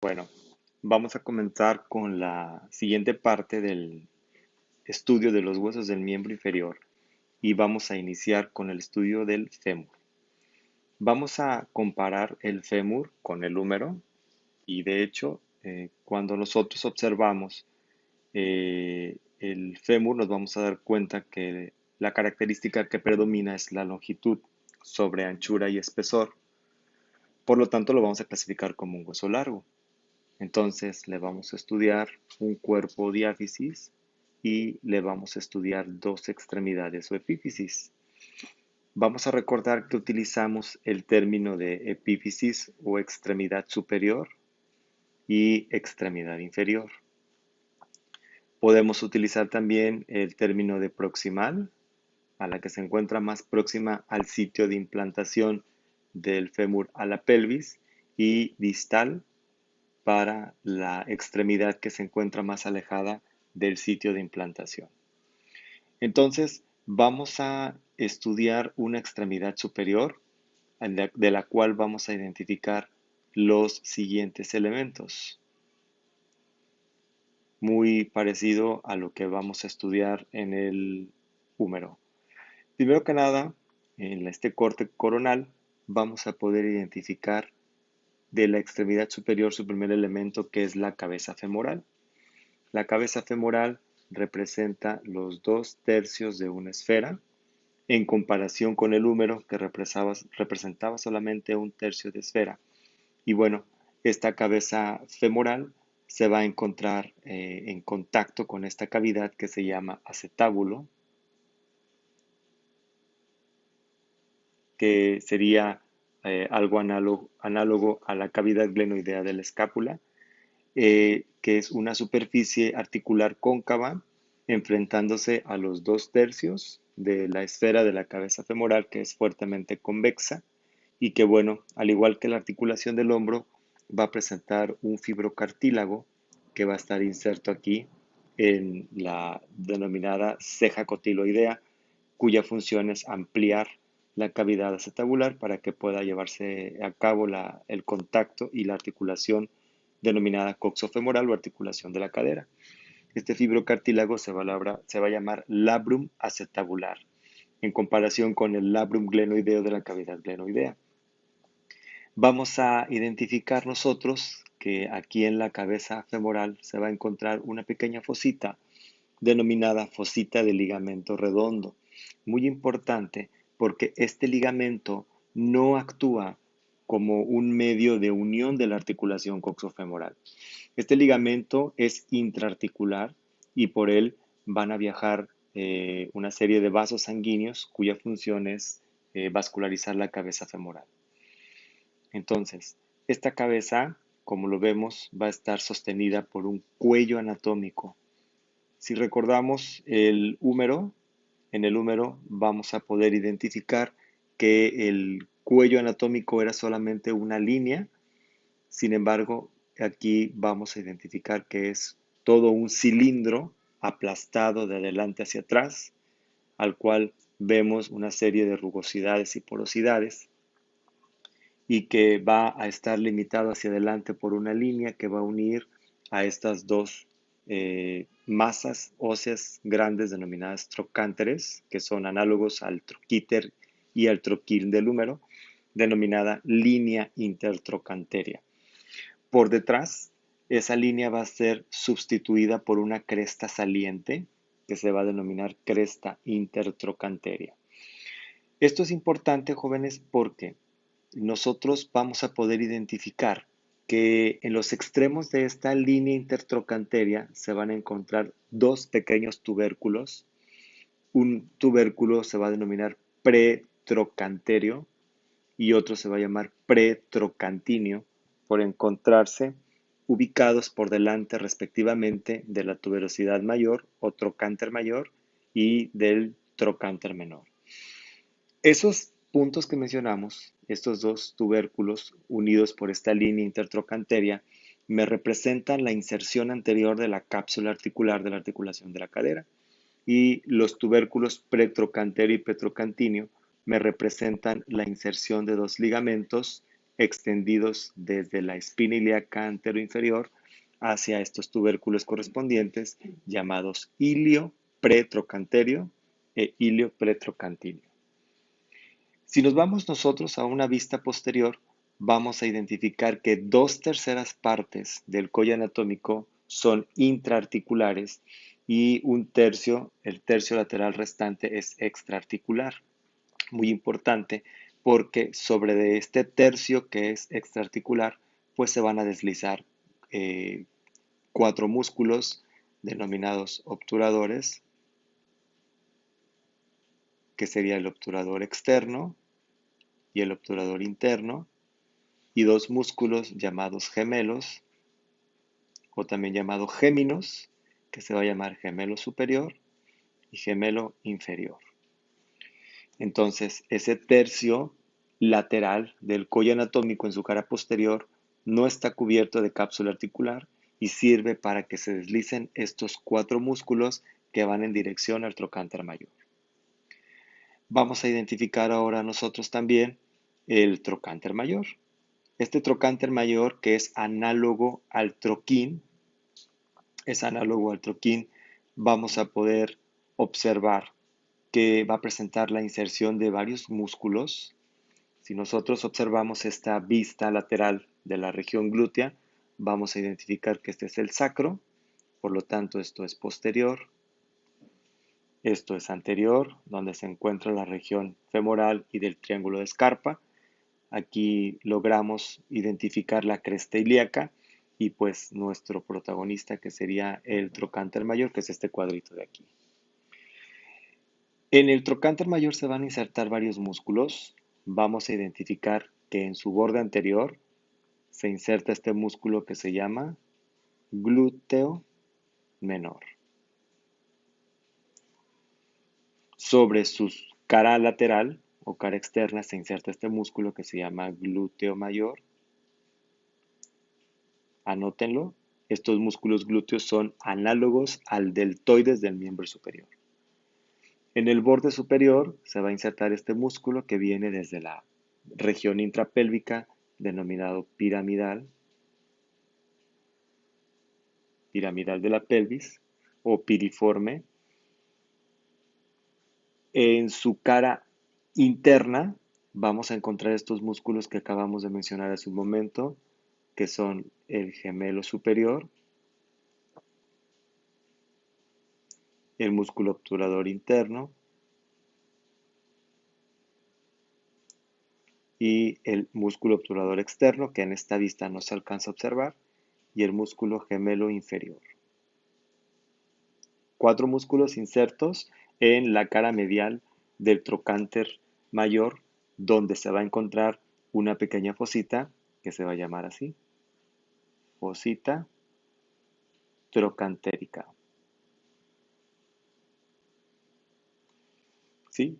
Bueno, vamos a comenzar con la siguiente parte del estudio de los huesos del miembro inferior y vamos a iniciar con el estudio del fémur. Vamos a comparar el fémur con el húmero y de hecho, cuando nosotros observamos el fémur nos vamos a dar cuenta que la característica que predomina es la longitud sobre anchura y espesor. Por lo tanto, lo vamos a clasificar como un hueso largo. Entonces le vamos a estudiar un cuerpo diáfisis y le vamos a estudiar dos extremidades o epífisis. Vamos a recordar que utilizamos el término de epífisis o extremidad superior y extremidad inferior. Podemos utilizar también el término de proximal, a la que se encuentra más próxima al sitio de implantación del fémur a la pelvis, y distal para la extremidad que se encuentra más alejada del sitio de implantación. Entonces, vamos a estudiar una extremidad superior de la cual vamos a identificar los siguientes elementos, muy parecido a lo que vamos a estudiar en el húmero. Primero que nada, en este corte coronal vamos a poder identificar de la extremidad superior su primer elemento, que es la cabeza femoral. La cabeza femoral representa los 2/3 de una esfera, en comparación con el húmero, que representaba solamente 1/3 de esfera. Y bueno, esta cabeza femoral se va a encontrar en contacto con esta cavidad que se llama acetábulo, que sería algo análogo a la cavidad glenoidea de la escápula, que es una superficie articular cóncava enfrentándose a los 2/3 de la esfera de la cabeza femoral, que es fuertemente convexa y que, bueno, al igual que la articulación del hombro, va a presentar un fibrocartílago que va a estar inserto aquí en la denominada ceja cotiloidea, cuya función es ampliar la cavidad acetabular para que pueda llevarse a cabo el contacto y la articulación denominada coxofemoral o articulación de la cadera. Este fibrocartílago se va a llamar labrum acetabular, en comparación con el labrum glenoideo de la cavidad glenoidea. Vamos a identificar nosotros que aquí en la cabeza femoral se va a encontrar una pequeña fosita denominada fosita de ligamento redondo. Muy importante porque este ligamento no actúa como un medio de unión de la articulación coxofemoral. Este ligamento es intraarticular y por él van a viajar una serie de vasos sanguíneos cuya función es vascularizar la cabeza femoral. Entonces, esta cabeza, como lo vemos, va a estar sostenida por un cuello anatómico. Si recordamos el húmero, en el húmero vamos a poder identificar que el cuello anatómico era solamente una línea. Sin embargo, aquí vamos a identificar que es todo un cilindro aplastado de adelante hacia atrás, al cual vemos una serie de rugosidades y porosidades, y que va a estar limitado hacia adelante por una línea que va a unir a estas dos masas óseas grandes denominadas trocánteres, que son análogos al troquíter y al troquín del húmero, denominada línea intertrocanteria. Por detrás, esa línea va a ser sustituida por una cresta saliente, que se va a denominar cresta intertrocanteria. Esto es importante, jóvenes, porque nosotros vamos a poder identificar que en los extremos de esta línea intertrocanteria se van a encontrar dos pequeños tubérculos. Un tubérculo se va a denominar pretrocanterio y otro se va a llamar pretrocantíneo, por encontrarse ubicados por delante respectivamente de la tuberosidad mayor o trocánter mayor y del trocánter menor. Esos puntos que mencionamos, estos dos tubérculos unidos por esta línea intertrocanteria, me representan la inserción anterior de la cápsula articular de la articulación de la cadera, y los tubérculos pretrocanterio y pretrocantíneo me representan la inserción de dos ligamentos extendidos desde la espina ilíaca anteroinferior hacia estos tubérculos correspondientes llamados ilio pretrocanterio e ilio pretrocantilio. Si nos vamos nosotros a una vista posterior, vamos a identificar que 2/3 partes del cuello anatómico son intraarticulares y el tercio lateral restante es extraarticular. Muy importante porque sobre de este tercio que es extraarticular, pues se van a deslizar eh, 4 músculos denominados obturadores, que sería el obturador externo y el obturador interno, y 2 músculos llamados gemelos, o también llamado géminos, que se va a llamar gemelo superior y gemelo inferior. Entonces, ese tercio lateral del cuello anatómico en su cara posterior no está cubierto de cápsula articular y sirve para que se deslicen estos 4 músculos que van en dirección al trocánter mayor. Vamos a identificar ahora nosotros también el trocánter mayor. Este trocánter mayor, que es análogo al troquín, vamos a poder observar que va a presentar la inserción de varios músculos. Si nosotros observamos esta vista lateral de la región glútea, vamos a identificar que este es el sacro, por lo tanto esto es posterior, esto es anterior, donde se encuentra la región femoral y del triángulo de Scarpa. Aquí logramos identificar la cresta ilíaca y pues nuestro protagonista, que sería el trocánter mayor, que es este cuadrito de aquí. En el trocánter mayor se van a insertar varios músculos. Vamos a identificar que en su borde anterior se inserta este músculo que se llama glúteo menor. Sobre su cara lateral o cara externa se inserta este músculo que se llama glúteo mayor. Anótenlo. Estos músculos glúteos son análogos al deltoides del miembro superior. En el borde superior se va a insertar este músculo que viene desde la región intrapélvica, denominado piramidal de la pelvis o piriforme. En su cara interna vamos a encontrar estos músculos que acabamos de mencionar hace un momento, que son el gemelo superior, el músculo obturador interno y el músculo obturador externo, que en esta vista no se alcanza a observar, y el músculo gemelo inferior. 4 músculos insertos en la cara medial del trocánter mayor, donde se va a encontrar una pequeña fosita que se va a llamar así, fosita trocantérica. ¿Sí?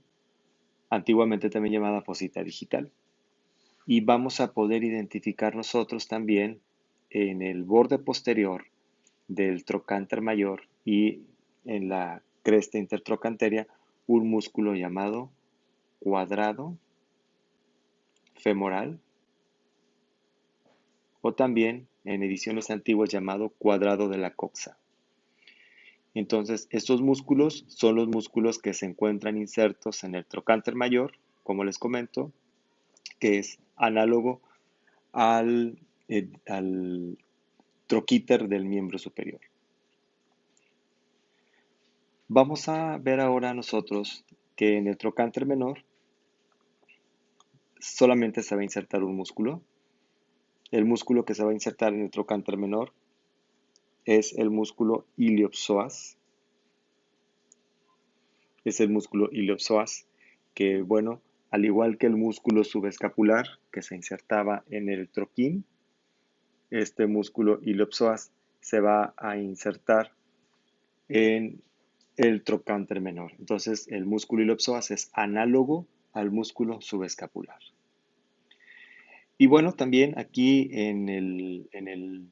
Antiguamente también llamada fosita digital. Y vamos a poder identificar nosotros también en el borde posterior del trocánter mayor y en la cresta intertrocanteria un músculo llamado cuadrado femoral, o también en ediciones antiguas llamado cuadrado de la coxa. Entonces, estos músculos son los músculos que se encuentran insertos en el trocánter mayor, como les comento, que es análogo al troquíter del miembro superior. Vamos a ver ahora nosotros que en el trocánter menor solamente se va a insertar un músculo. El músculo que se va a insertar en el trocánter menor es el músculo iliopsoas. Es el músculo iliopsoas que, bueno, al igual que el músculo subescapular que se insertaba en el troquín, este músculo iliopsoas se va a insertar en el trocánter menor. Entonces, el músculo iliopsoas es análogo al músculo subescapular. Y bueno, también aquí en el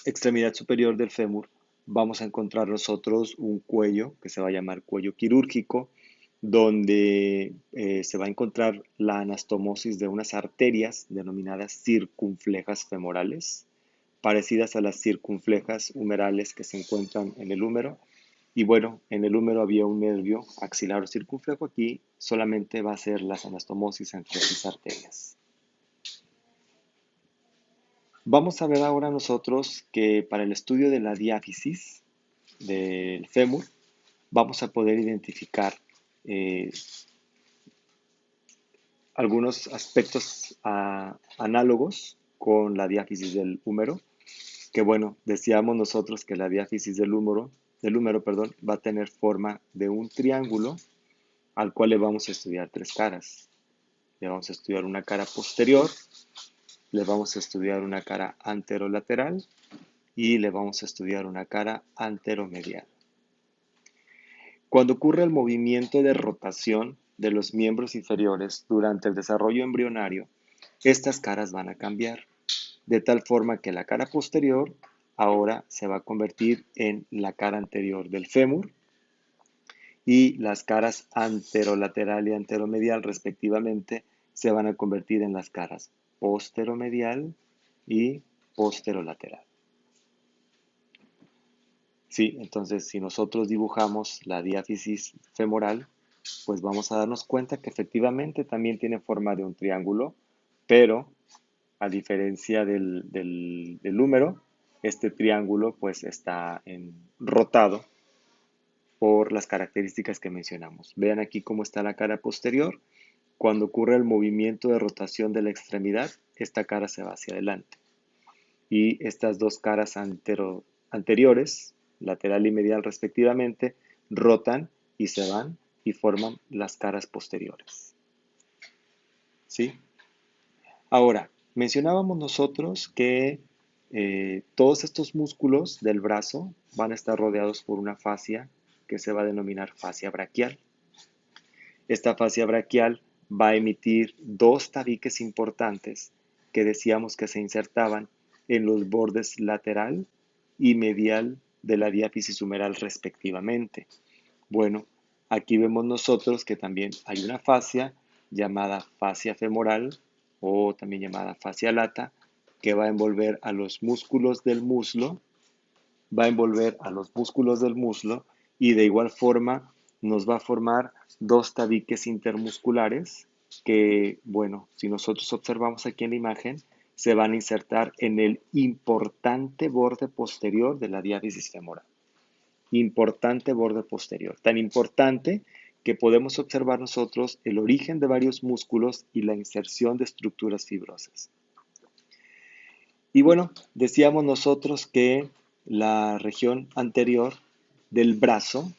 extremidad superior del fémur vamos a encontrar nosotros un cuello que se va a llamar cuello quirúrgico, donde se va a encontrar la anastomosis de unas arterias denominadas circunflejas femorales, parecidas a las circunflejas humerales que se encuentran en el húmero. Y bueno, en el húmero había un nervio axilar o circunflejo, aquí solamente va a ser las anastomosis entre esas arterias. Vamos a ver ahora nosotros que para el estudio de la diáfisis del fémur vamos a poder identificar eh, algunos aspectos análogos con la diáfisis del húmero, que bueno, decíamos nosotros que la diáfisis del húmero, perdón, va a tener forma de un triángulo al cual le vamos a estudiar tres caras. Le vamos a estudiar una cara posterior, le vamos a estudiar una cara anterolateral y le vamos a estudiar una cara anteromedial. Cuando ocurre el movimiento de rotación de los miembros inferiores durante el desarrollo embrionario, estas caras van a cambiar, de tal forma que la cara posterior ahora se va a convertir en la cara anterior del fémur y las caras anterolateral y anteromedial respectivamente se van a convertir en las caras posteromedial y posterolateral. Sí, entonces si nosotros dibujamos la diáfisis femoral, pues vamos a darnos cuenta que efectivamente también tiene forma de un triángulo, pero a diferencia del húmero, este triángulo pues está rotado por las características que mencionamos. Vean aquí cómo está la cara posterior. Cuando ocurre el movimiento de rotación de la extremidad, esta cara se va hacia adelante. Y estas dos caras anteriores, lateral y medial respectivamente, rotan y se van y forman las caras posteriores. ¿Sí? Ahora, mencionábamos nosotros que todos estos músculos del brazo van a estar rodeados por una fascia que se va a denominar fascia braquial. Esta fascia braquial va a emitir dos tabiques importantes que decíamos que se insertaban en los bordes lateral y medial de la diáfisis humeral respectivamente. Bueno, aquí vemos nosotros que también hay una fascia llamada fascia femoral o también llamada fascia lata que va a envolver a los músculos del muslo, y de igual forma nos va a formar dos tabiques intermusculares que, bueno, si nosotros observamos aquí en la imagen, se van a insertar en el importante borde posterior de la diáfisis femoral. Importante borde posterior, tan importante que podemos observar nosotros el origen de varios músculos y la inserción de estructuras fibrosas. Y bueno, decíamos nosotros que la región anterior del brazo,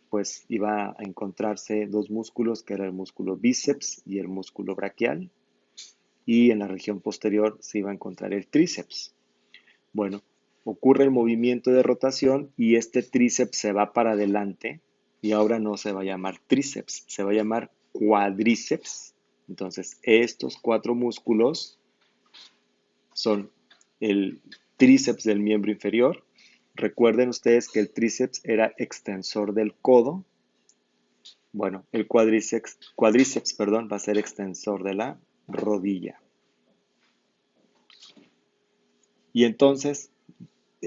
pues iba a encontrarse dos músculos, que era el músculo bíceps y el músculo braquial, y en la región posterior se iba a encontrar el tríceps. Bueno, ocurre el movimiento de rotación y este tríceps se va para adelante y ahora no se va a llamar tríceps, se va a llamar cuádriceps. Entonces, estos cuatro músculos son el tríceps del miembro inferior. Recuerden ustedes que el tríceps era extensor del codo. Bueno, el cuádriceps, perdón, va a ser extensor de la rodilla. Y entonces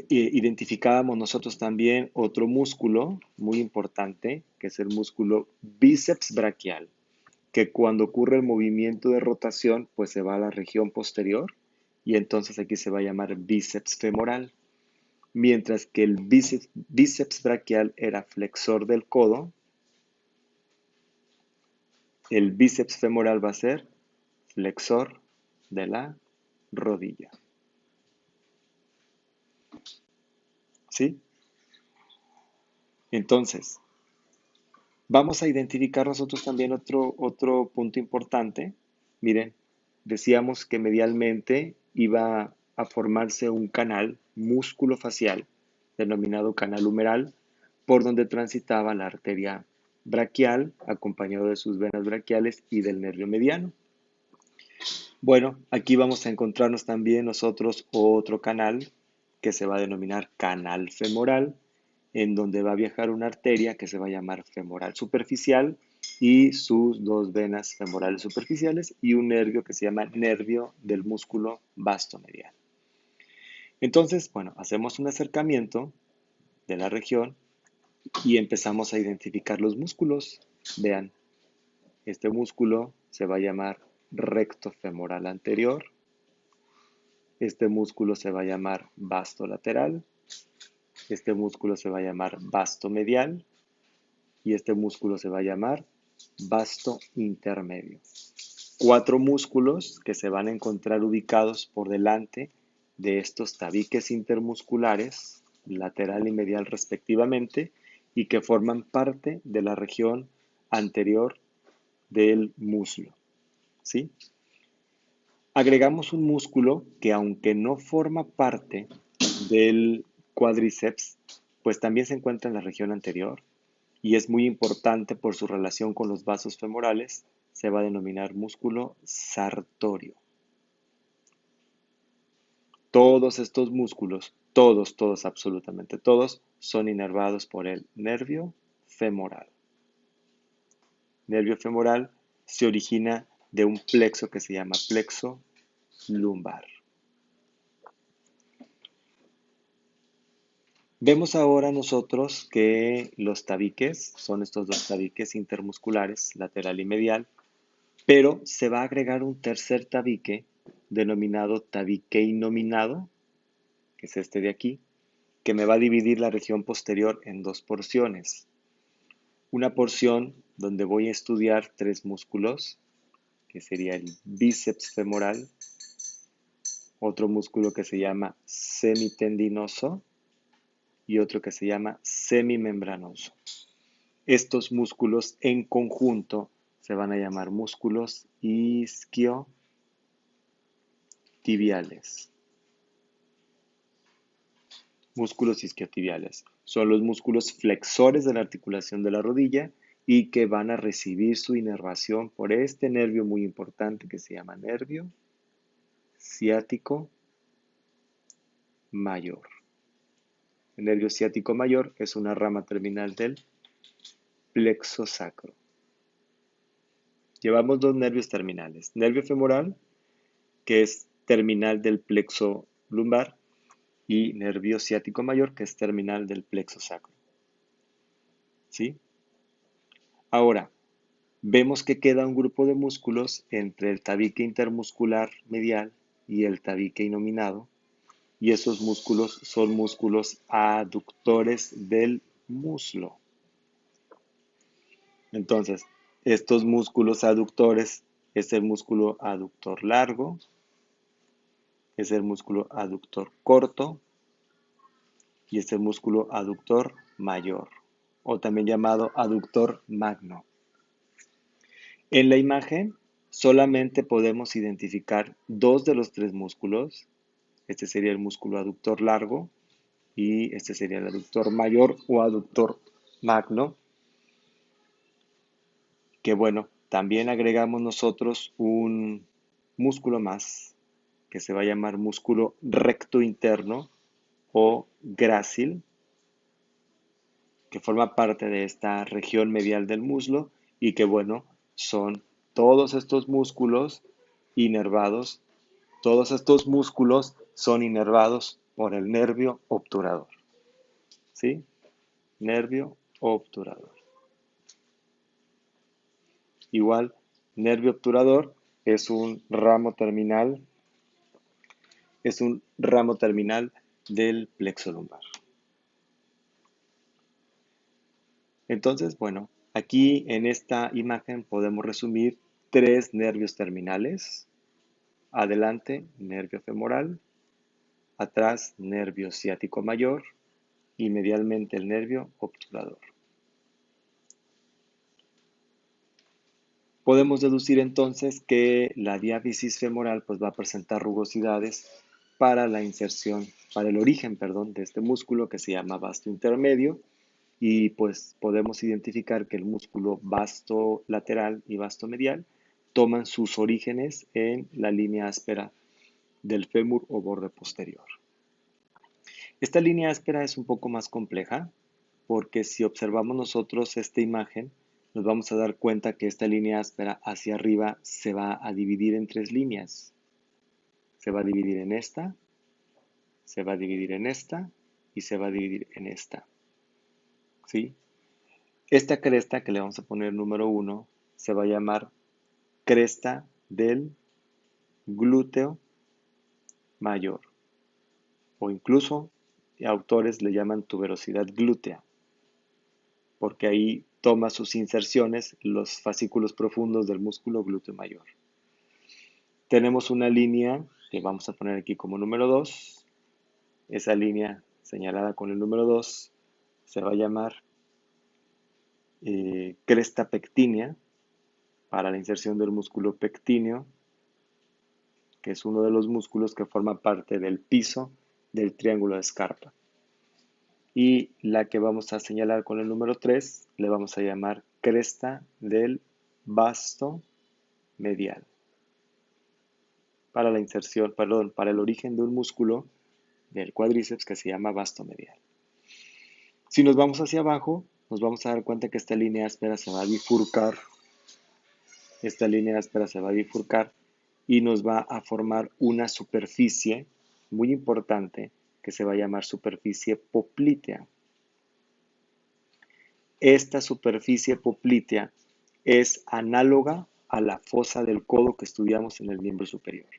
identificábamos nosotros también otro músculo muy importante, que es el músculo bíceps braquial, que cuando ocurre el movimiento de rotación, pues se va a la región posterior y entonces aquí se va a llamar bíceps femoral. Mientras que el bíceps braquial era flexor del codo, el bíceps femoral va a ser flexor de la rodilla. ¿Sí? Entonces, vamos a identificar nosotros también otro punto importante. Miren, decíamos que medialmente iba a formarse un canal músculo facial, denominado canal humeral, por donde transitaba la arteria braquial, acompañado de sus venas braquiales y del nervio mediano. Bueno, aquí vamos a encontrarnos también nosotros otro canal que se va a denominar canal femoral, en donde va a viajar una arteria que se va a llamar femoral superficial y sus dos venas femorales superficiales y un nervio que se llama nervio del músculo vasto medial. Entonces, bueno, hacemos un acercamiento de la región y empezamos a identificar los músculos. Vean, este músculo se va a llamar recto femoral anterior, este músculo se va a llamar vasto lateral, este músculo se va a llamar vasto medial y este músculo se va a llamar vasto intermedio. 4 músculos que se van a encontrar ubicados por delante de estos tabiques intermusculares, lateral y medial respectivamente, y que forman parte de la región anterior del muslo, ¿sí? Agregamos un músculo que, aunque no forma parte del cuádriceps, pues también se encuentra en la región anterior y es muy importante por su relación con los vasos femorales. Se va a denominar músculo sartorio. Todos estos músculos, todos, absolutamente todos, son inervados por el nervio femoral. Nervio femoral se origina de un plexo que se llama plexo lumbar. Vemos ahora nosotros que los tabiques son estos dos tabiques intermusculares, lateral y medial, pero se va a agregar un tercer tabique denominado tabique innominado, que es este de aquí, que me va a dividir la región posterior en dos porciones. Una porción donde voy a estudiar 3 músculos, que sería el bíceps femoral, otro músculo que se llama semitendinoso y otro que se llama semimembranoso. Estos músculos en conjunto se van a llamar músculos isquiotibiales. Músculos isquiotibiales son los músculos flexores de la articulación de la rodilla y que van a recibir su inervación por este nervio muy importante que se llama nervio ciático mayor. El nervio ciático mayor es una rama terminal del plexo sacro. Llevamos dos nervios terminales. Nervio femoral, que es terminal del plexo lumbar, y nervio ciático mayor, que es terminal del plexo sacro. ¿Sí? Ahora, vemos que queda un grupo de músculos entre el tabique intermuscular medial y el tabique innominado, y esos músculos son músculos aductores del muslo. Entonces, estos músculos aductores es el músculo aductor largo, es el músculo aductor corto y es el músculo aductor mayor, o también llamado aductor magno. En la imagen solamente podemos identificar 2 de los 3 músculos. Este sería el músculo aductor largo y este sería el aductor mayor o aductor magno, que bueno, también agregamos nosotros un músculo más que se va a llamar músculo recto interno o grácil, que forma parte de esta región medial del muslo y que bueno, son todos estos músculos inervados, todos estos músculos son inervados por el nervio obturador, ¿sí? Nervio obturador. Igual, nervio obturador es un ramo terminal del plexo lumbar. Entonces, bueno, aquí en esta imagen podemos resumir 3 nervios terminales. Adelante, nervio femoral, atrás, nervio ciático mayor y medialmente el nervio obturador. Podemos deducir entonces que la diáfisis femoral pues, va a presentar rugosidades para la inserción, para el origen, perdón, de este músculo que se llama vasto intermedio y pues podemos identificar que el músculo vasto lateral y vasto medial toman sus orígenes en la línea áspera del fémur o borde posterior. Esta línea áspera es un poco más compleja porque si observamos nosotros esta imagen, nos vamos a dar cuenta que esta línea áspera hacia arriba se va a dividir en tres líneas. Se va a dividir en esta, se va a dividir en esta y se va a dividir en esta. ¿Sí? Esta cresta que le vamos a poner número 1 se va a llamar cresta del glúteo mayor. O incluso autores le llaman tuberosidad glútea, porque ahí toma sus inserciones los fascículos profundos del músculo glúteo mayor. Tenemos una línea que vamos a poner aquí como número 2. Esa línea señalada con el número 2 se va a llamar cresta pectínea para la inserción del músculo pectíneo, que es uno de los músculos que forma parte del piso del triángulo de Scarpa. Y la que vamos a señalar con el número 3 le vamos a llamar cresta del vasto medial, para la inserción, perdón, para el origen de un músculo del cuádriceps que se llama vasto medial. Si nos vamos hacia abajo, nos vamos a dar cuenta que esta línea áspera se va a bifurcar. Esta línea áspera se va a bifurcar y nos va a formar una superficie muy importante que se va a llamar superficie poplítea. Esta superficie poplítea es análoga a la fosa del codo que estudiamos en el miembro superior.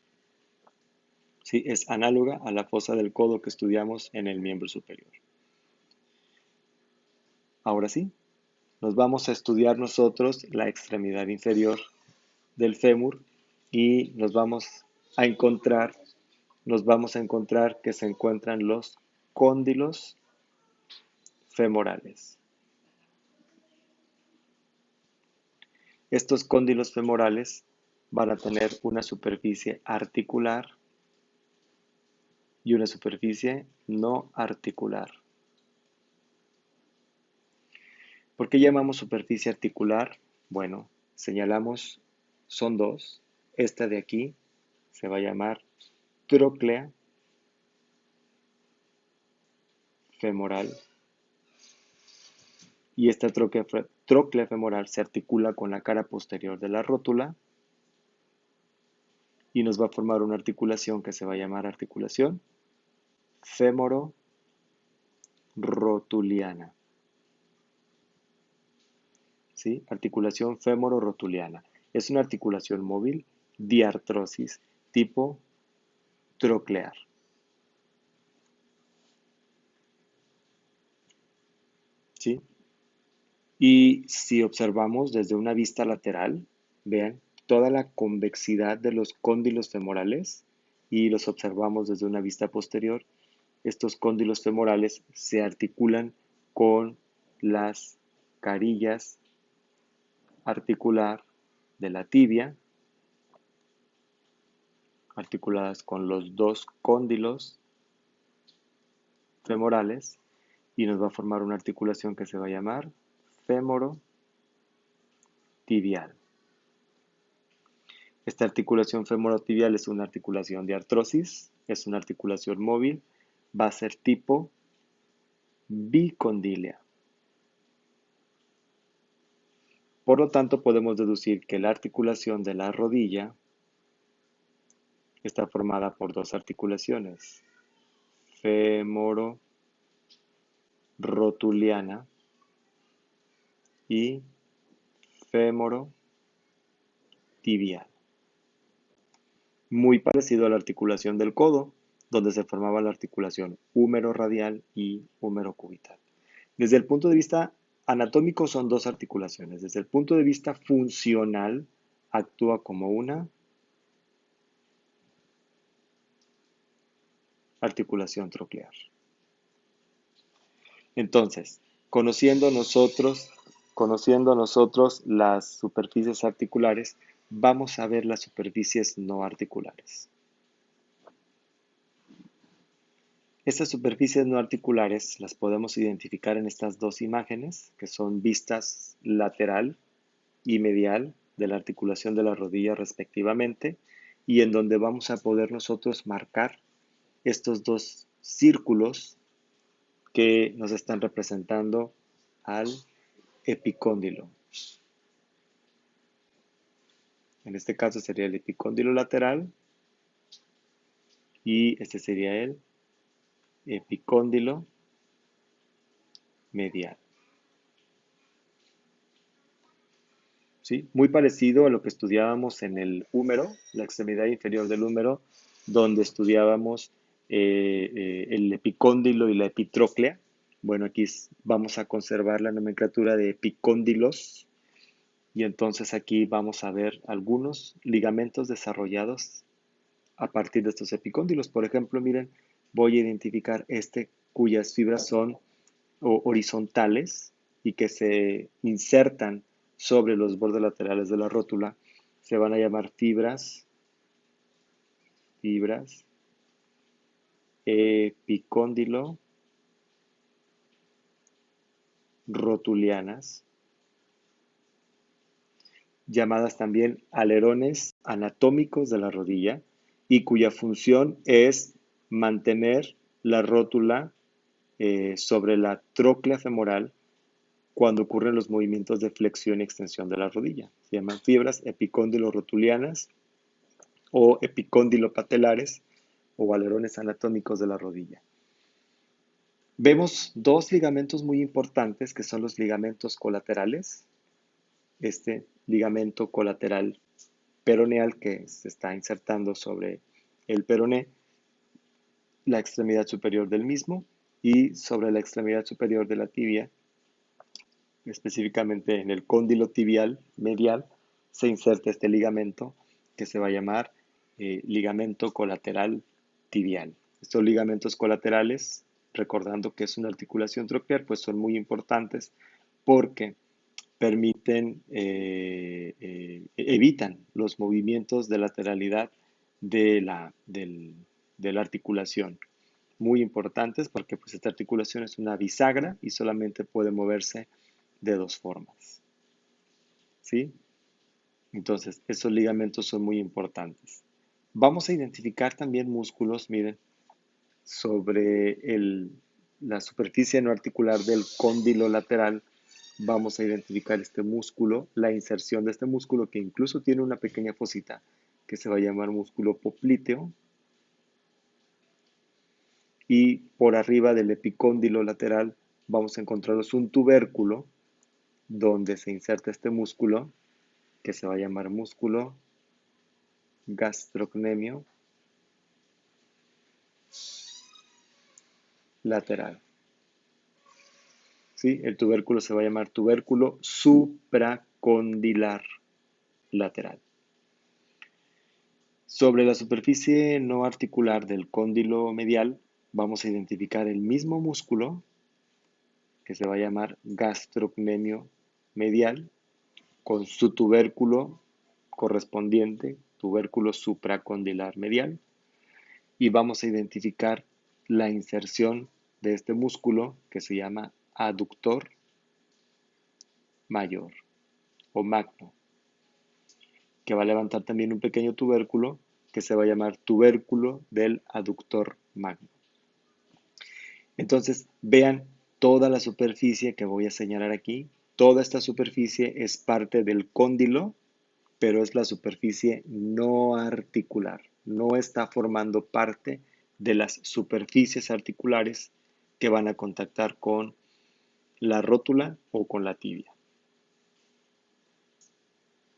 Sí, es análoga a la fosa del codo que estudiamos en el miembro superior. Ahora sí, nos vamos a estudiar nosotros la extremidad inferior del fémur y nos vamos a encontrar que se encuentran los cóndilos femorales. Estos cóndilos femorales van a tener una superficie articular y una superficie no articular. ¿Por qué llamamos superficie articular? Bueno, señalamos, son dos. Esta de aquí se va a llamar tróclea femoral y esta tróclea femoral se articula con la cara posterior de la rótula y nos va a formar una articulación que se va a llamar articulación fémoro-rotuliana. ¿Sí? Articulación fémoro-rotuliana. Es una articulación móvil, diartrosis, tipo troclear. ¿Sí? Y si observamos desde una vista lateral, vean toda la convexidad de los cóndilos femorales y los observamos desde una vista posterior, estos cóndilos femorales se articulan con las carillas articular de la tibia, articuladas con los dos cóndilos femorales, y nos va a formar una articulación que se va a llamar fémoro tibial. Esta articulación femorotibial es una articulación de artrosis, es una articulación móvil, va a ser tipo bicondilia. Por lo tanto, podemos deducir que la articulación de la rodilla está formada por dos articulaciones, femoro-rotuliana y femoro-tibial. Muy parecido a la articulación del codo, donde se formaba la articulación húmero-radial y húmero-cubital. Desde el punto de vista anatómico son dos articulaciones. Desde el punto de vista funcional, actúa como una articulación troclear. Entonces, conociendo nosotros las superficies articulares, vamos a ver las superficies no articulares. Estas superficies no articulares las podemos identificar en estas dos imágenes, que son vistas lateral y medial de la articulación de la rodilla respectivamente, y en donde vamos a poder nosotros marcar estos dos círculos que nos están representando al epicóndilo. En este caso sería el epicóndilo lateral y este sería el epicóndilo medial. ¿Sí? Muy parecido a lo que estudiábamos en el húmero, la extremidad inferior del húmero, donde estudiábamos el epicóndilo y la epitróclea. Bueno, aquí vamos a conservar la nomenclatura de epicóndilos y entonces aquí vamos a ver algunos ligamentos desarrollados a partir de estos epicóndilos. Por ejemplo, miren, voy a identificar este cuyas fibras son horizontales y que se insertan sobre los bordes laterales de la rótula. Se van a llamar fibras epicóndilo rotulianas, llamadas también alerones anatómicos de la rodilla y cuya función es mantener la rótula sobre la tróclea femoral cuando ocurren los movimientos de flexión y extensión de la rodilla. Se llaman fibras epicóndilo-rotulianas o epicóndilo-patelares o alerones anatómicos de la rodilla. Vemos dos ligamentos muy importantes que son los ligamentos colaterales. Este ligamento colateral peroneal que se está insertando sobre el peroné, la extremidad superior del mismo y sobre la extremidad superior de la tibia, específicamente en el cóndilo tibial medial, se inserta este ligamento que se va a llamar ligamento colateral tibial. Estos ligamentos colaterales, recordando que es una articulación troquear, pues son muy importantes porque permiten, evitan los movimientos de lateralidad de la articulación. Muy importantes porque pues, esta articulación es una bisagra y solamente puede moverse de dos formas. ¿Sí? Entonces, esos ligamentos son muy importantes. Vamos a identificar también músculos, miren, sobre la superficie no articular del cóndilo lateral. Vamos a identificar este músculo, la inserción de este músculo que incluso tiene una pequeña fosita que se va a llamar músculo popliteo. Y por arriba del epicóndilo lateral vamos a encontrarnos un tubérculo donde se inserta este músculo que se va a llamar músculo gastrocnemio lateral. ¿Sí? El tubérculo se va a llamar tubérculo supracondilar lateral. Sobre la superficie no articular del cóndilo medial vamos a identificar el mismo músculo que se va a llamar gastrocnemio medial con su tubérculo correspondiente, tubérculo supracondilar medial, y vamos a identificar la inserción de este músculo que se llama aductor mayor o magno, que va a levantar también un pequeño tubérculo que se va a llamar tubérculo del aductor magno. Entonces, vean toda la superficie que voy a señalar aquí. Toda esta superficie es parte del cóndilo, pero es la superficie no articular. No está formando parte de las superficies articulares que van a contactar con la rótula o con la tibia.